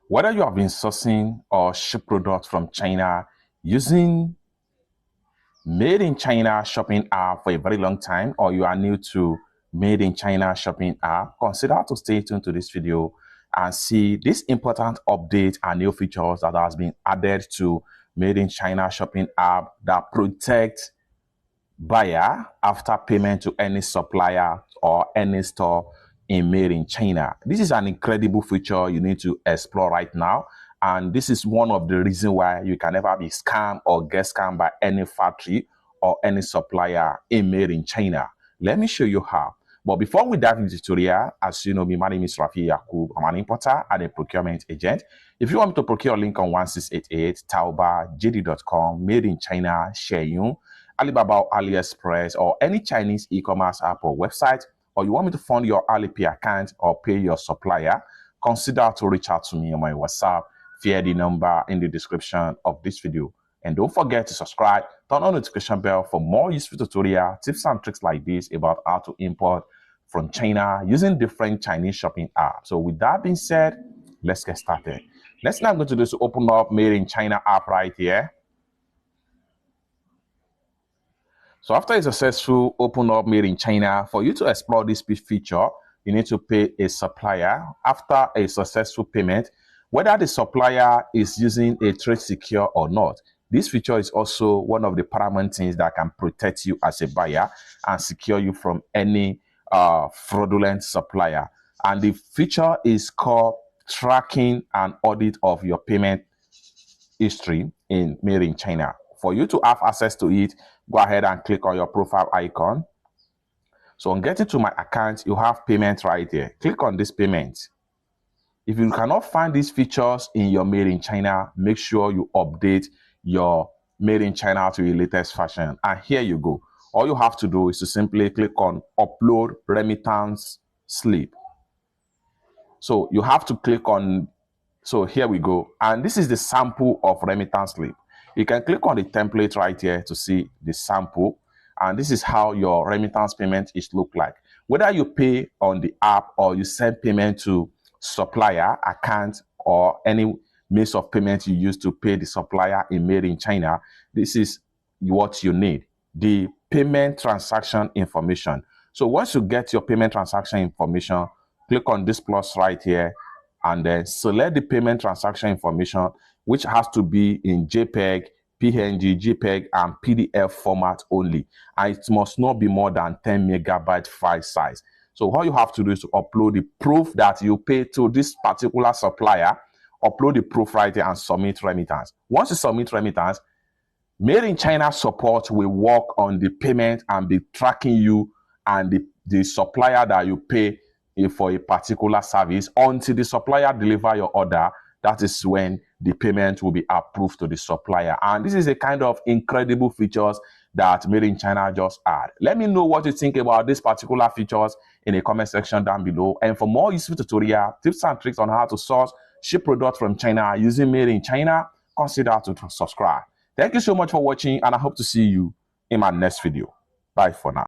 Whether you have been sourcing or ship products from China using Made in China shopping app for a very long time, or you are new to Made in China shopping app, consider to stay tuned to this video and see this important update and new features that has been added to Made in China shopping app that protect buyer after payment to any supplier or any store in Made in China. This is an incredible feature you need to explore right now. And this is one of the reasons why you can never be scammed or get scammed by any factory or any supplier in Made in China. Let me show you how. But before we dive into the tutorial, as you know me, my name is Rafi Yakub. I'm an importer and a procurement agent. If you want me to procure a link on 1688, Taobao, JD.com, Made in China, Shein, Alibaba or AliExpress, or any Chinese e-commerce app or website, or you want me to fund your Alipay account or pay your supplier, consider to reach out to me on my WhatsApp via the number in the description of this video. And don't forget to subscribe, turn on the notification bell for more useful tutorial tips and tricks like this about how to import from China using different Chinese shopping apps. So with that being said, let's get started. Let's now go to this to open up Made in China app right here. So after a successful open up Made in China, for you to explore this feature, you need to pay a supplier. After a successful payment, whether the supplier is using a trade secure or not, this feature is also one of the paramount things that can protect you as a buyer and secure you from any fraudulent supplier. And the feature is called tracking and audit of your payment history in Made in China. For you to have access to it, go ahead and click on your profile icon. So on getting to my account, you have payment right here. Click on this payment. If you cannot find these features in your Made in China, make sure you update your Made in China to the latest fashion. And here you go. All you have to do is to simply click on upload remittance slip. So you have to click on, so here we go. And this is the sample of remittance slip. You can click on the template right here to see the sample. And this is how your remittance payment is look like. Whether you pay on the app or you send payment to supplier account or any means of payment you use to pay the supplier in Made in China, this is what you need, the payment transaction information. So once you get your payment transaction information, click on this plus right here and then select the payment transaction information, which has to be in JPEG, PNG, JPEG, and PDF format only. And it must not be more than 10 megabyte file size. So all you have to do is to upload the proof that you pay to this particular supplier, upload the proof right here and submit remittance. Once you submit remittance, Made in China support will work on the payment and be tracking you and the supplier that you pay for a particular service until the supplier deliver your order. That is when the payment will be approved to the supplier. And this is a kind of incredible features that Made in China just add. Let me know what you think about these particular features in the comment section down below. And for more useful tutorial, tips and tricks on how to source, ship products from China using Made in China, consider to subscribe. Thank you so much for watching, and I hope to see you in my next video. Bye for now.